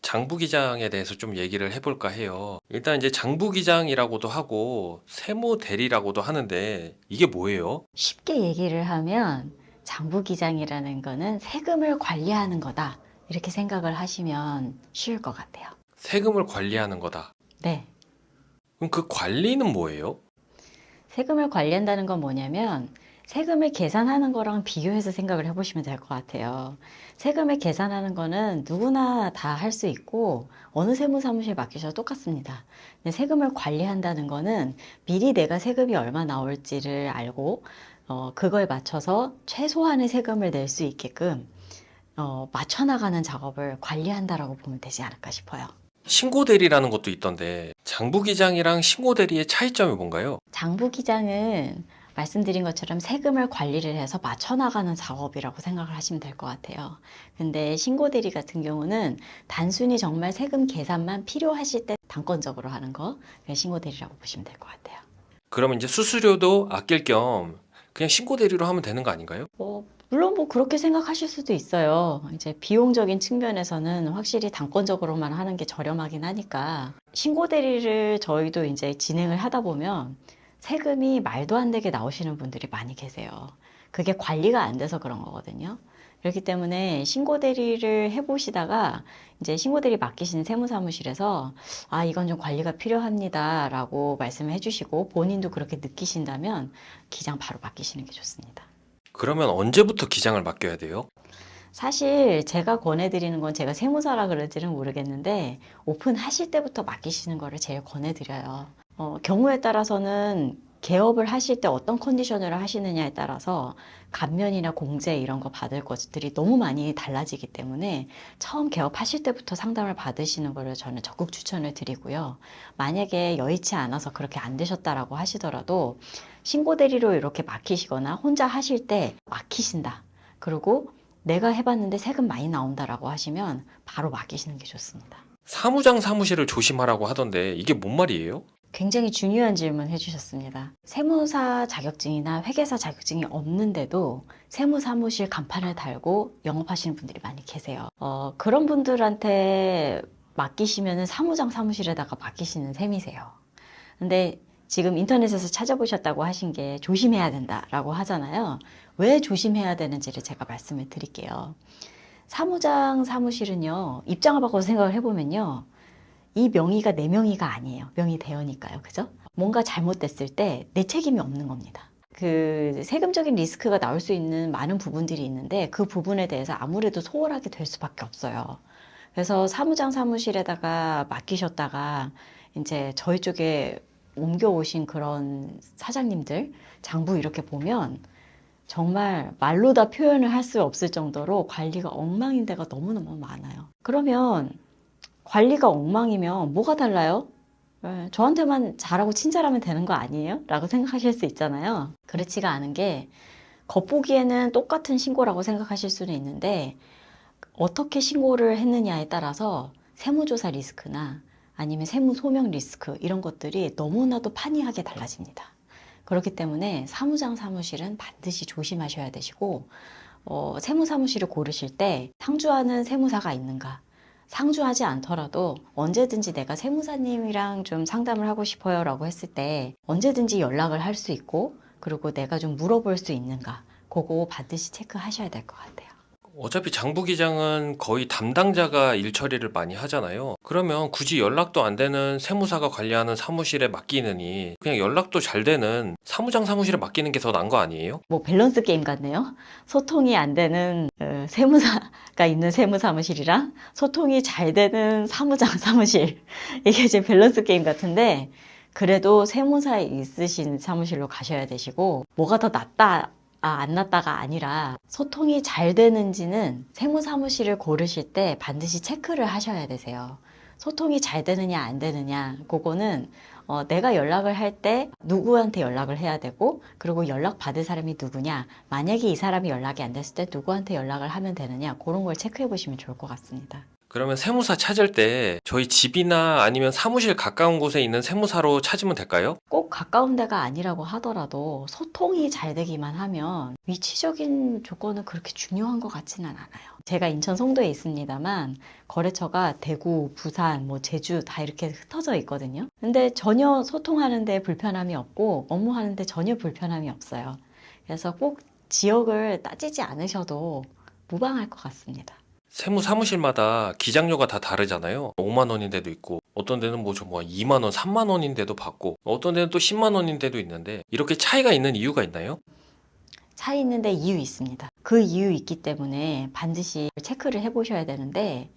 장부기장에 대해서 좀 얘기를 해볼까 해요. 일단 이제 장부기장이라고도 하고 세무대리라고도 하는데 이게 뭐예요? 쉽게 얘기를 하면 장부기장이라는 거는 세금을 관리하는 거다. 이렇게 생각을 하시면 쉬울 것 같아요. 세금을 관리하는 거다. 네. 그럼 그 관리는 뭐예요? 세금을 관리한다는 건 뭐냐면 세금을 계산하는 거랑 비교해서 생각을 해보시면 될 것 같아요. 세금을 계산하는 거는 누구나 다 할 수 있고 어느 세무사무실 맡기셔도 똑같습니다. 근데 세금을 관리한다는 거는 미리 내가 세금이 얼마 나올지를 알고 그거에 맞춰서 최소한의 세금을 낼 수 있게끔 맞춰나가는 작업을 관리한다라고 보면 되지 않을까 싶어요. 신고대리라는 것도 있던데 장부기장이랑 신고대리의 차이점이 뭔가요? 장부기장은 말씀드린 것처럼 세금을 관리를 해서 맞춰나가는 작업이라고 생각을 하시면 될 것 같아요. 근데 신고대리 같은 경우는 단순히 정말 세금 계산만 필요하실 때 단건적으로 하는 거, 그게 신고대리라고 보시면 될 것 같아요. 그러면 이제 수수료도 아낄 겸 그냥 신고대리로 하면 되는 거 아닌가요? 물론 뭐 그렇게 생각하실 수도 있어요. 이제 비용적인 측면에서는 확실히 단건적으로만 하는 게 저렴하긴 하니까 신고대리를 저희도 이제 진행을 하다 보면 세금이 말도 안 되게 나오시는 분들이 많이 계세요. 그게 관리가 안 돼서 그런 거거든요. 그렇기 때문에 신고대리를 해보시다가 이제 신고대리 맡기시는 세무사무실에서 아, 이건 좀 관리가 필요합니다 라고 말씀을 해주시고 본인도 그렇게 느끼신다면 기장 바로 맡기시는 게 좋습니다. 그러면 언제부터 기장을 맡겨야 돼요? 사실 제가 권해드리는 건 제가 세무사라 그럴지는 모르겠는데 오픈하실 때부터 맡기시는 거를 제일 권해드려요. 경우에 따라서는 개업을 하실 때 어떤 컨디션으로 하시느냐에 따라서 감면이나 공제 이런 거 받을 것들이 너무 많이 달라지기 때문에 처음 개업하실 때부터 상담을 받으시는 거를 저는 적극 추천을 드리고요. 만약에 여의치 않아서 그렇게 안 되셨다라고 하시더라도 신고대리로 이렇게 맡기시거나 혼자 하실 때 맡기신다. 그리고 내가 해봤는데 세금 많이 나온다라고 하시면 바로 맡기시는 게 좋습니다. 사무장 사무실을 조심하라고 하던데 이게 뭔 말이에요? 굉장히 중요한 질문 해주셨습니다. 세무사 자격증이나 회계사 자격증이 없는데도 세무사무실 간판을 달고 영업하시는 분들이 많이 계세요. 그런 분들한테 맡기시면 사무장 사무실에다가 맡기시는 셈이세요. 근데 지금 인터넷에서 찾아보셨다고 하신 게 조심해야 된다라고 하잖아요. 왜 조심해야 되는지를 제가 말씀을 드릴게요. 사무장 사무실은요, 입장을 바꿔서 생각을 해보면요. 이 명의가 내 명의가 아니에요. 명의 대여니까요. 그죠? 뭔가 잘못됐을 때 내 책임이 없는 겁니다. 그 세금적인 리스크가 나올 수 있는 많은 부분들이 있는데 그 부분에 대해서 아무래도 소홀하게 될 수밖에 없어요. 그래서 사무장 사무실에다가 맡기셨다가 이제 저희 쪽에 옮겨오신 그런 사장님들, 장부 이렇게 보면 정말 말로 다 표현을 할 수 없을 정도로 관리가 엉망인 데가 너무너무 많아요. 그러면 관리가 엉망이면 뭐가 달라요? 저한테만 잘하고 친절하면 되는 거 아니에요? 라고 생각하실 수 있잖아요. 그렇지가 않은 게 겉보기에는 똑같은 신고라고 생각하실 수는 있는데 어떻게 신고를 했느냐에 따라서 세무조사 리스크나 아니면 세무 소명 리스크 이런 것들이 너무나도 판이하게 달라집니다. 그렇기 때문에 사무장 사무실은 반드시 조심하셔야 되시고 세무사무실을 고르실 때 상주하는 세무사가 있는가 상주하지 않더라도 언제든지 내가 세무사님이랑 좀 상담을 하고 싶어요 라고 했을 때 언제든지 연락을 할 수 있고 그리고 내가 좀 물어볼 수 있는가 그거 반드시 체크하셔야 될 것 같아요. 어차피 장부기장은 거의 담당자가 일 처리를 많이 하잖아요. 그러면 굳이 연락도 안 되는 세무사가 관리하는 사무실에 맡기느니 그냥 연락도 잘 되는 사무장 사무실에 맡기는 게 더 나은 거 아니에요? 뭐 밸런스 게임 같네요. 소통이 안 되는 세무사가 있는 세무사무실이랑 소통이 잘 되는 사무장 사무실 이게 이제 밸런스 게임 같은데 그래도 세무사에 있으신 사무실로 가셔야 되시고 뭐가 더 낫다 안 낫다가 아니라 소통이 잘 되는지는 세무사무실을 고르실 때 반드시 체크를 하셔야 되세요. 소통이 잘 되느냐 안 되느냐 그거는 내가 연락을 할 때 누구한테 연락을 해야 되고 그리고 연락 받을 사람이 누구냐 만약에 이 사람이 연락이 안 됐을 때 누구한테 연락을 하면 되느냐 그런 걸 체크해 보시면 좋을 것 같습니다. 그러면 세무사 찾을 때 저희 집이나 아니면 사무실 가까운 곳에 있는 세무사로 찾으면 될까요? 꼭 가까운 데가 아니라고 하더라도 소통이 잘 되기만 하면 위치적인 조건은 그렇게 중요한 것 같지는 않아요. 제가 인천 송도에 있습니다만 거래처가 대구, 부산, 뭐 제주 다 이렇게 흩어져 있거든요. 근데 전혀 소통하는데 불편함이 없고 업무하는데 전혀 불편함이 없어요. 그래서 꼭 지역을 따지지 않으셔도 무방할 것 같습니다. 세무 사무실마다 기장료가 다 다르잖아요. 5만 원인 데도 있고 어떤 데는 뭐 2만 원, 3만 원인 데도 받고 어떤 데는 또 10만 원인 데도 있는데 이렇게 차이가 있는 이유가 있나요? 차이 있는데 이유 있습니다. 그 이유 있기 때문에 반드시 체크를 해보셔야 되는데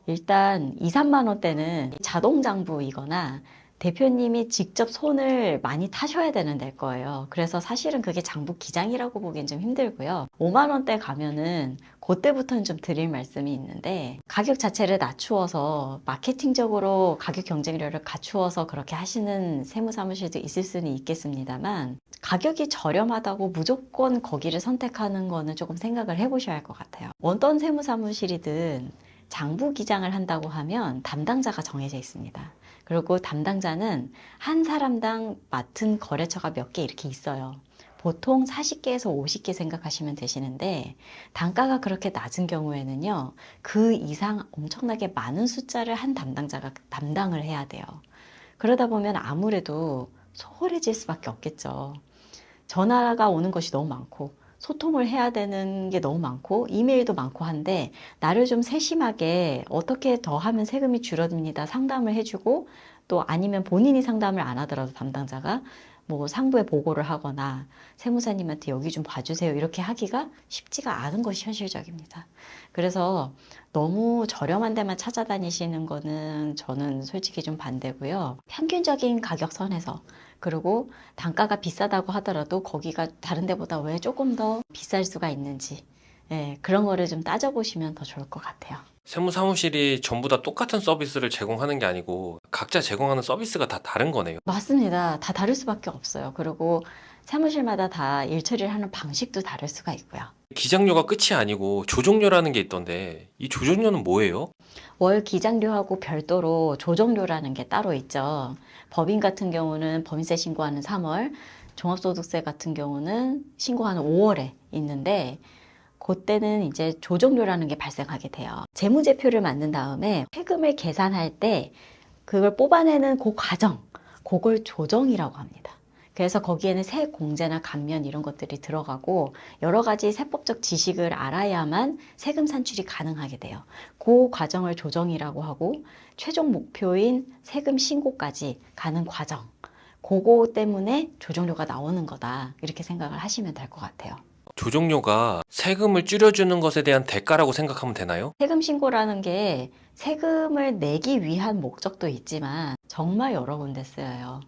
일단 2, 3만 원대는 자동 장부이거나 대표님이 직접 손을 많이 타셔야 되는 데일 거예요. 그래서 사실은 그게 장부 기장이라고 보기엔 좀 힘들고요. 5만 원대 가면은 그때부터는 좀 드릴 말씀이 있는데 가격 자체를 낮추어서 마케팅적으로 가격 경쟁력을 갖추어서 그렇게 하시는 세무사무실도 있을 수는 있겠습니다만 가격이 저렴하다고 무조건 거기를 선택하는 거는 조금 생각을 해보셔야 할 것 같아요. 어떤 세무사무실이든 장부 기장을 한다고 하면 담당자가 정해져 있습니다. 그리고 담당자는 한 사람당 맡은 거래처가 몇 개 이렇게 있어요. 보통 40개에서 50개 생각하시면 되시는데 단가가 그렇게 낮은 경우에는요. 그 이상 엄청나게 많은 숫자를 한 담당자가 담당을 해야 돼요. 그러다 보면 아무래도 소홀해질 수밖에 없겠죠. 전화가 오는 것이 너무 많고 소통을 해야 되는 게 너무 많고 이메일도 많고 한데 나를 좀 세심하게 어떻게 더 하면 세금이 줄어듭니다 상담을 해주고 또 아니면 본인이 상담을 안 하더라도 담당자가 뭐 상부에 보고를 하거나 세무사님한테 여기 좀 봐주세요 이렇게 하기가 쉽지가 않은 것이 현실적입니다. 그래서 너무 저렴한 데만 찾아다니시는 거는 저는 솔직히 좀 반대고요. 평균적인 가격선에서 그리고 단가가 비싸다고 하더라도 거기가 다른 데보다 왜 조금 더 비쌀 수가 있는지 그런 거를 좀 따져보시면 더 좋을 것 같아요. 세무 사무실이 전부 다 똑같은 서비스를 제공하는 게 아니고 각자 제공하는 서비스가 다 다른 거네요. 맞습니다. 다 다를 수밖에 없어요. 그리고 사무실마다 다 일처리를 하는 방식도 다를 수가 있고요. 기장료가 끝이 아니고 조정료라는 게 있던데 이 조정료는 뭐예요? 월 기장료하고 별도로 조정료라는 게 따로 있죠. 법인 같은 경우는 법인세 신고하는 3월, 종합소득세 같은 경우는 신고하는 5월에 있는데 그때는 이제 조정료라는 게 발생하게 돼요. 재무제표를 만든 다음에 세금을 계산할 때 그걸 뽑아내는 그 과정, 그걸 조정이라고 합니다. 그래서 거기에는 세공제나 감면 이런 것들이 들어가고 여러 가지 세법적 지식을 알아야만 세금 산출이 가능하게 돼요. 그 과정을 조정이라고 하고 최종 목표인 세금 신고까지 가는 과정, 그거 때문에 조정료가 나오는 거다 이렇게 생각을 하시면 될 것 같아요. 조정료가 세금을 줄여주는 것에 대한 대가라고 생각하면 되나요? 세금 신고라는 게 세금을 내기 위한 목적도 있지만 정말 여러 군데 쓰여요.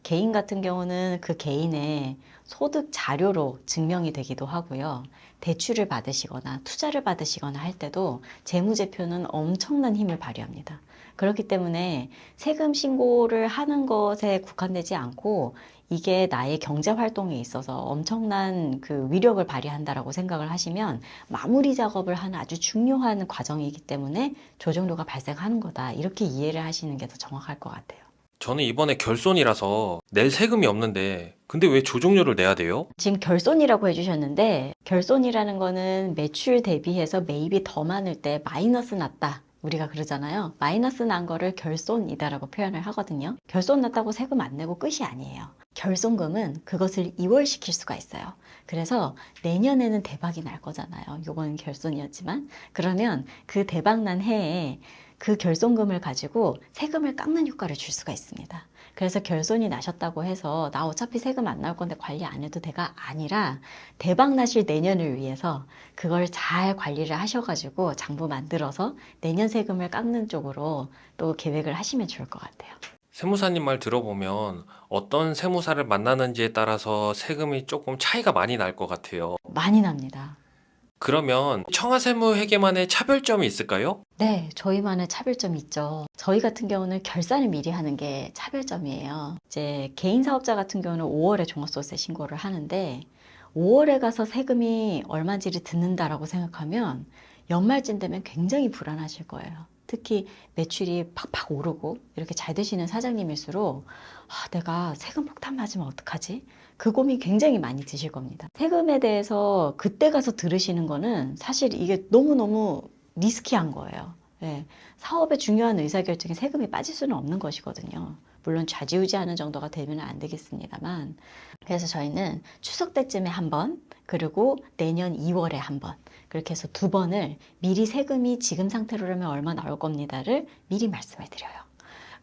개인 같은 경우는 그 개인의 소득 자료로 증명이 되기도 하고요. 대출을 받으시거나 투자를 받으시거나 할 때도 재무제표는 엄청난 힘을 발휘합니다. 그렇기 때문에 세금 신고를 하는 것에 국한되지 않고 이게 나의 경제 활동에 있어서 엄청난 그 위력을 발휘한다라고 생각을 하시면 마무리 작업을 하는 아주 중요한 과정이기 때문에 조정료가 발생하는 거다. 이렇게 이해를 하시는 게 더 정확할 것 같아요. 저는 이번에 결손이라서 낼 세금이 없는데 근데 왜 조정료를 내야 돼요? 지금 결손이라고 해주셨는데 결손이라는 거는 매출 대비해서 매입이 더 많을 때 마이너스 났다. 우리가 그러잖아요. 마이너스 난 거를 결손이다라고 표현을 하거든요. 결손 났다고 세금 안 내고 끝이 아니에요. 결손금은 그것을 이월시킬 수가 있어요. 그래서 내년에는 대박이 날 거잖아요. 요건 결손이었지만 그러면 그 대박 난 해에 그 결손금을 가지고 세금을 깎는 효과를 줄 수가 있습니다. 그래서 결손이 나셨다고 해서 나 어차피 세금 안 나올 건데 관리 안 해도 돼가 아니라 대박 나실 내년을 위해서 그걸 잘 관리를 하셔가지고 장부 만들어서 내년 세금을 깎는 쪽으로 또 계획을 하시면 좋을 것 같아요. 세무사님 말 들어보면 어떤 세무사를 만나는지에 따라서 세금이 조금 차이가 많이 날 것 같아요. 많이 납니다. 그러면 청하세무회계만의 차별점이 있을까요? 네, 저희만의 차별점이 있죠. 저희 같은 경우는 결산을 미리 하는 게 차별점이에요. 이제 개인 사업자 같은 경우는 5월에 종합소득세 신고를 하는데 5월에 가서 세금이 얼마인지를 듣는다라고 생각하면 연말쯤 되면 굉장히 불안하실 거예요. 특히 매출이 팍팍 오르고 이렇게 잘 되시는 사장님일수록 내가 세금 폭탄 맞으면 어떡하지? 그 고민 굉장히 많이 드실 겁니다. 세금에 대해서 그때 가서 들으시는 거는 사실 이게 너무너무 리스키한 거예요. 네, 사업의 중요한 의사결정에 세금이 빠질 수는 없는 것이거든요. 물론 좌지우지하는 정도가 되면 안 되겠습니다만, 그래서 저희는 추석 때쯤에 한 번, 그리고 내년 2월에 한 번, 그렇게 해서 2번을 미리 세금이 지금 상태로라면 얼마 나올 겁니다를 미리 말씀을 드려요.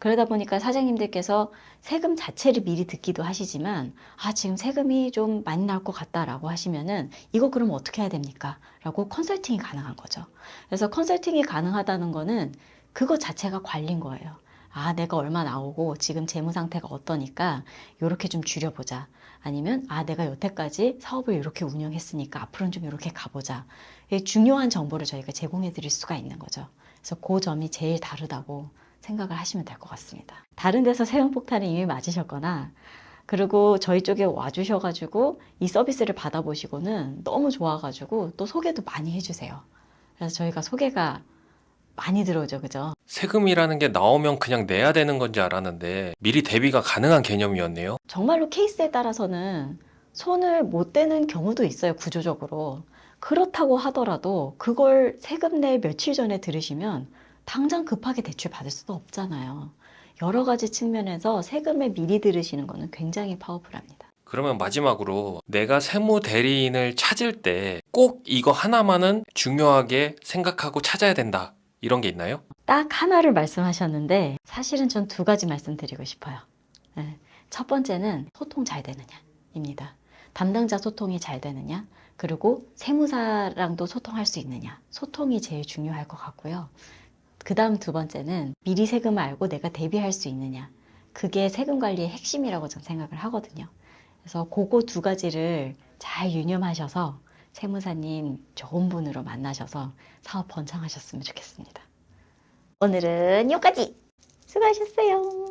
그러다 보니까 사장님들께서 세금 자체를 미리 듣기도 하시지만 지금 세금이 좀 많이 나올 것 같다라고 하시면은 이거 그럼 어떻게 해야 됩니까? 라고 컨설팅이 가능한 거죠. 그래서 컨설팅이 가능하다는 거는 그거 자체가 관리인 거예요. 내가 얼마 나오고 지금 재무 상태가 어떠니까 이렇게 좀 줄여보자. 아니면 내가 여태까지 사업을 이렇게 운영했으니까 앞으로는 좀 이렇게 가보자. 중요한 정보를 저희가 제공해 드릴 수가 있는 거죠. 그래서 그 점이 제일 다르다고 생각을 하시면 될 것 같습니다. 다른 데서 세금 폭탄을 이미 맞으셨거나 그리고 저희 쪽에 와주셔가지고 이 서비스를 받아보시고는 너무 좋아가지고 또 소개도 많이 해주세요. 그래서 저희가 소개가 많이 들어오죠, 그죠? 세금이라는 게 나오면 그냥 내야 되는 건지 알았는데 미리 대비가 가능한 개념이었네요. 정말로 케이스에 따라서는 손을 못 대는 경우도 있어요, 구조적으로. 그렇다고 하더라도 그걸 세금 낼 며칠 전에 들으시면 당장 급하게 대출 받을 수도 없잖아요. 여러 가지 측면에서 세금을 미리 들으시는 거는 굉장히 파워풀합니다. 그러면 마지막으로 내가 세무 대리인을 찾을 때 꼭 이거 하나만은 중요하게 생각하고 찾아야 된다. 이런 게 있나요? 딱 하나를 말씀하셨는데 사실은 전 2가지 말씀드리고 싶어요. 네. 첫 번째는 소통 잘 되느냐입니다. 담당자 소통이 잘 되느냐, 그리고 세무사랑도 소통할 수 있느냐. 소통이 제일 중요할 것 같고요. 그 다음 2번째는 미리 세금을 알고 내가 대비할 수 있느냐. 그게 세금 관리의 핵심이라고 저는 생각을 하거든요. 그래서 그거 2가지를 잘 유념하셔서 세무사님 좋은 분으로 만나셔서 사업 번창하셨으면 좋겠습니다. 오늘은 여기까지! 수고하셨어요.